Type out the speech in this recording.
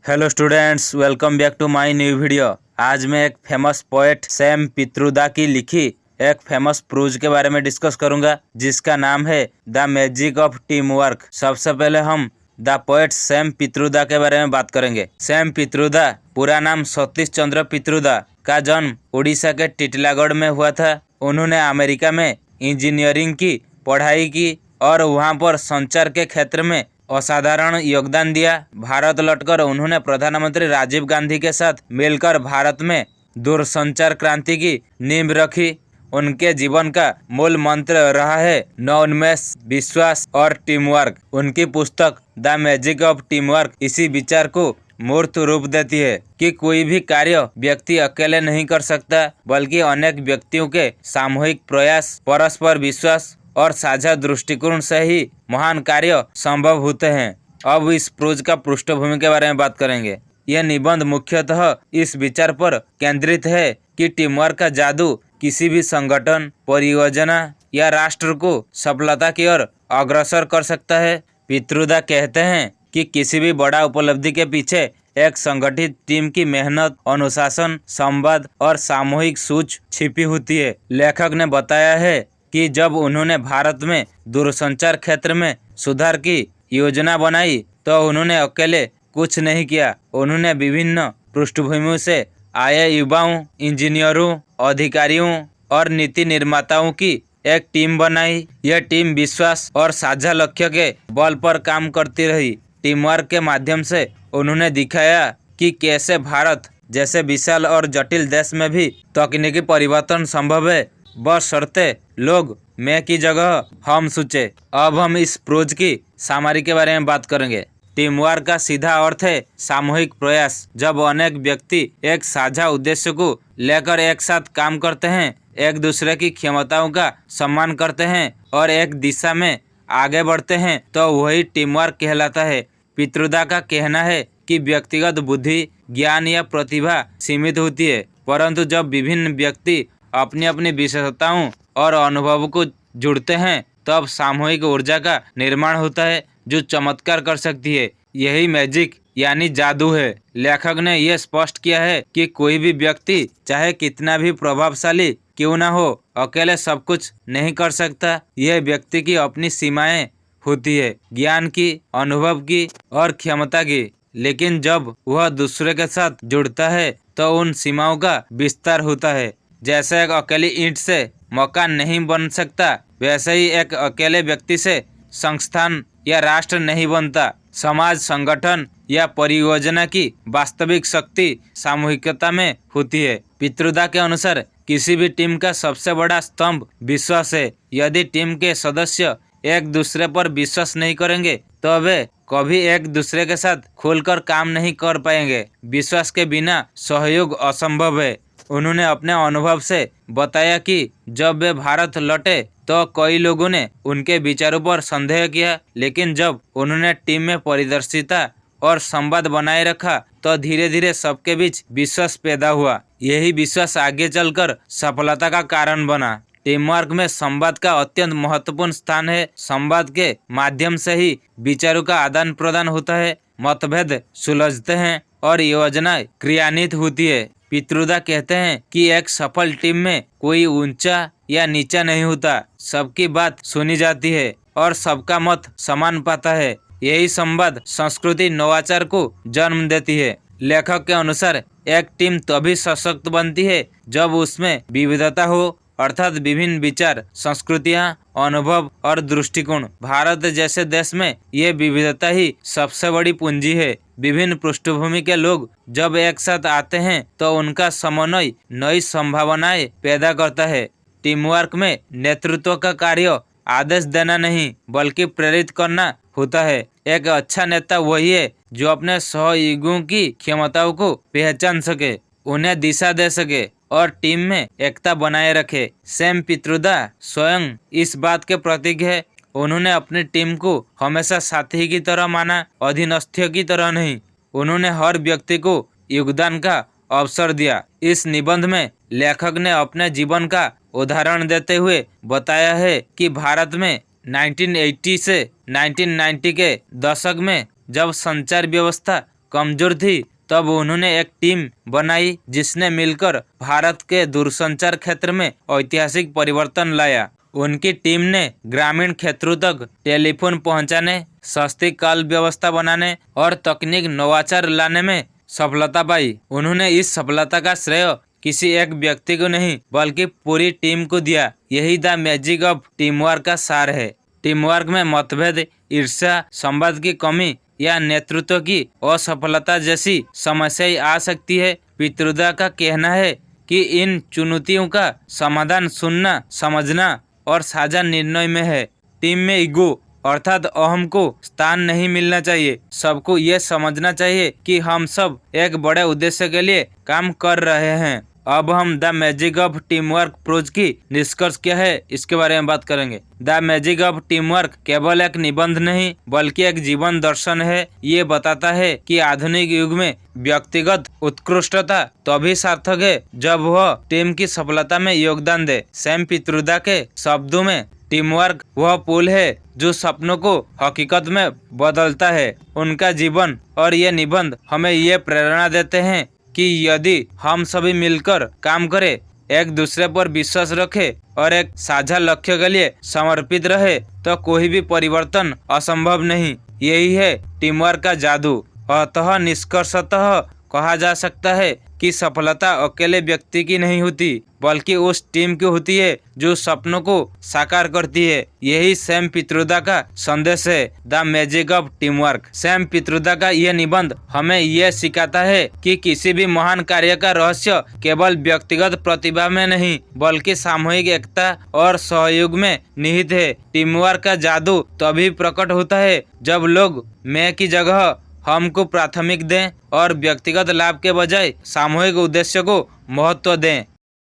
Hello students, welcome back to my new video. आज मैं एक फेमस पोएट सैम पित्रोदा की लिखी एक फेमस प्रोज के बारे में डिस्कस करूंगा, जिसका नाम है the magic of team work. सबसे पहले हम द पोएट सैम पित्रोदा के बारे में बात करेंगे। सैम पित्रोदा, पूरा नाम सतीश चंद्र पित्रोदा, का जन्म उड़ीसा के टिटलागढ़ में हुआ था। उन्होंने अमेरिका में इंजीनियरिंग की पढ़ाई की और वहाँ पर संचार के क्षेत्र में असाधारण योगदान दिया। भारत लौटकर उन्होंने प्रधानमंत्री राजीव गांधी के साथ मिलकर भारत में दूरसंचार क्रांति की नींव रखी। उनके जीवन का मूल मंत्र रहा है नवोन्मेष, विश्वास और टीम वर्क। उनकी पुस्तक the magic of team work इसी विचार को मूर्त रूप देती है कि कोई भी कार्य व्यक्ति अकेले नहीं कर सकता, बल्कि अनेक व्यक्तियों के सामूहिक प्रयास, परस्पर विश्वास और साझा दृष्टिकोण से ही महान कार्य संभव होते हैं। अब इस प्रोज का पृष्ठभूमि के बारे में बात करेंगे। यह निबंध मुख्यतः इस विचार पर केंद्रित है कि टीम वर्क का जादू किसी भी संगठन, परियोजना या राष्ट्र को सफलता की ओर अग्रसर कर सकता है। पित्रोदा कहते हैं कि किसी भी बड़ा उपलब्धि के पीछे एक संगठित टीम की मेहनत, अनुशासन, संवाद और सामूहिक सोच छिपी होती है। लेखक ने बताया है कि जब उन्होंने भारत में दूरसंचार क्षेत्र में सुधार की योजना बनाई तो उन्होंने अकेले कुछ नहीं किया। उन्होंने विभिन्न पृष्ठभूमियों से आए युवाओं, इंजीनियरों, अधिकारियों और नीति निर्माताओं की एक टीम बनाई। यह टीम विश्वास और साझा लक्ष्य के बल पर काम करती रही। टीम वर्क के माध्यम से उन्होंने दिखाया कि कैसे भारत जैसे विशाल और जटिल देश में भी तकनीकी परिवर्तन संभव है, बशर्ते लोग मैं की जगह हम सोचे। अब हम इस प्रोज की सामरी के बारे में बात करेंगे। टीम वर्क का सीधा अर्थ है सामूहिक प्रयास। जब अनेक व्यक्ति एक साझा उद्देश्य को लेकर एक साथ काम करते हैं, एक दूसरे की क्षमताओं का सम्मान करते हैं और एक दिशा में आगे बढ़ते हैं, तो वही टीम वर्क कहलाता है। पित्रोदा का कहना है कि व्यक्तिगत बुद्धि, ज्ञान या प्रतिभा सीमित होती है, परंतु जब विभिन्न व्यक्ति अपनी अपनी विशेषताओं और अनुभव को जुड़ते हैं, तब सामूहिक ऊर्जा का निर्माण होता है जो चमत्कार कर सकती है। यही मैजिक यानी जादू है। लेखक ने यह स्पष्ट किया है कि कोई भी व्यक्ति चाहे कितना भी प्रभावशाली क्यों न हो, अकेले सब कुछ नहीं कर सकता। यह व्यक्ति की अपनी सीमाएं होती है, ज्ञान की, अनुभव की और क्षमता की। लेकिन जब वह दूसरे के साथ जुड़ता है तो उन सीमाओं का विस्तार होता है। जैसे एक अकेली ईंट से मकान नहीं बन सकता, वैसे ही एक अकेले व्यक्ति से संस्थान या राष्ट्र नहीं बनता। समाज, संगठन या परियोजना की वास्तविक शक्ति सामूहिकता में होती है। पित्रोदा के अनुसार किसी भी टीम का सबसे बड़ा स्तंभ विश्वास है। यदि टीम के सदस्य एक दूसरे पर विश्वास नहीं करेंगे तो वे कभी एक दूसरे के साथ खुलकर काम नहीं कर पाएंगे। विश्वास के बिना सहयोग असंभव है। उन्होंने अपने अनुभव से बताया कि जब वे भारत लौटे तो कई लोगों ने उनके विचारों पर संदेह किया, लेकिन जब उन्होंने टीम में पारदर्शिता और संवाद बनाए रखा तो धीरे धीरे सबके बीच विश्वास पैदा हुआ। यही विश्वास आगे चलकर सफलता का कारण बना। टीम वर्क में संवाद का अत्यंत महत्वपूर्ण स्थान है। संवाद के माध्यम से ही विचारों का आदान प्रदान होता है, मतभेद सुलझते हैं और योजना क्रियान्वित होती है। पित्रोदा कहते हैं कि एक सफल टीम में कोई ऊंचा या नीचा नहीं होता, सबकी बात सुनी जाती है और सबका मत समान पाता है। यही संवाद संस्कृति नवाचार को जन्म देती है। लेखक के अनुसार एक टीम तभी सशक्त बनती है जब उसमें विविधता हो, अर्थात विभिन्न विचार, संस्कृतियां, अनुभव और दृष्टिकोण। भारत जैसे देश में ये विविधता ही सबसे बड़ी पूंजी है। विभिन्न पृष्ठभूमि के लोग जब एक साथ आते हैं तो उनका समन्वय नई संभावनाएं पैदा करता है। टीम वर्क में नेतृत्व का कार्य आदेश देना नहीं, बल्कि प्रेरित करना होता है। एक अच्छा नेता वही है जो अपने सहयोगियों की क्षमताओं को पहचान सके, उन्हें दिशा दे सके और टीम में एकता बनाए रखे। सैम पित्रोदा स्वयं इस बात के प्रतीक है। उन्होंने अपनी टीम को हमेशा साथी की तरह माना, अधीनस्थ की तरह नहीं। उन्होंने हर व्यक्ति को योगदान का अवसर दिया। इस निबंध में लेखक ने अपने जीवन का उदाहरण देते हुए बताया है कि भारत में 1980 से 1990 के दशक में जब संचार व्यवस्था कमजोर थी, तब उन्होंने एक टीम बनाई जिसने मिलकर भारत के दूरसंचार क्षेत्र में ऐतिहासिक परिवर्तन लाया। उनकी टीम ने ग्रामीण क्षेत्रों तक टेलीफोन पहुंचाने, सस्ती कॉल व्यवस्था बनाने और तकनीक नवाचार लाने में सफलता पाई। उन्होंने इस सफलता का श्रेय किसी एक व्यक्ति को नहीं बल्कि पूरी टीम को दिया। यही the magic of team work का सार है। टीम वर्क में मतभेद, ईर्ष्या, संवाद की कमी या नेतृत्व की असफलता जैसी समस्याएं आ सकती है। पित्रोदा का कहना है कि इन चुनौतियों का समाधान सुनना, समझना और साझा निर्णय में है। टीम में ईगो अर्थात अहम को स्थान नहीं मिलना चाहिए। सबको ये समझना चाहिए कि हम सब एक बड़े उद्देश्य के लिए काम कर रहे हैं। अब हम the magic of team work prose की निष्कर्ष क्या है इसके बारे में बात करेंगे। The magic of team work केवल एक निबंध नहीं बल्कि एक जीवन दर्शन है। ये बताता है कि आधुनिक युग में व्यक्तिगत उत्कृष्टता तभी सार्थक है जब वह टीम की सफलता में योगदान दे। सैम पित्रोदा के शब्दों में टीम वर्क वह पुल है जो सपनों को हकीकत में बदलता है। उनका जीवन और ये निबंध हमें ये प्रेरणा देते हैं कि यदि हम सभी मिलकर काम करें, एक दूसरे पर विश्वास रखें और एक साझा लक्ष्य के लिए समर्पित रहे तो कोई भी परिवर्तन असंभव नहीं। यही है टीम वर्क का जादू। अतः निष्कर्षतः कहा जा सकता है कि सफलता अकेले व्यक्ति की नहीं होती बल्कि उस टीम की होती है जो सपनों को साकार करती है। यही सैम पित्रोदा का संदेश है, the magic of team work. Sam Pitroda का यह निबंध हमें यह सिखाता है कि किसी भी महान कार्य का रहस्य केवल व्यक्तिगत प्रतिभा में नहीं बल्कि सामूहिक एकता और सहयोग में निहित है। टीम वर्क का जादू तभी प्रकट होता है जब लोग मैं की जगह हम को प्राथमिक दें और व्यक्तिगत लाभ के बजाय सामूहिक उद्देश्य को महत्व दें।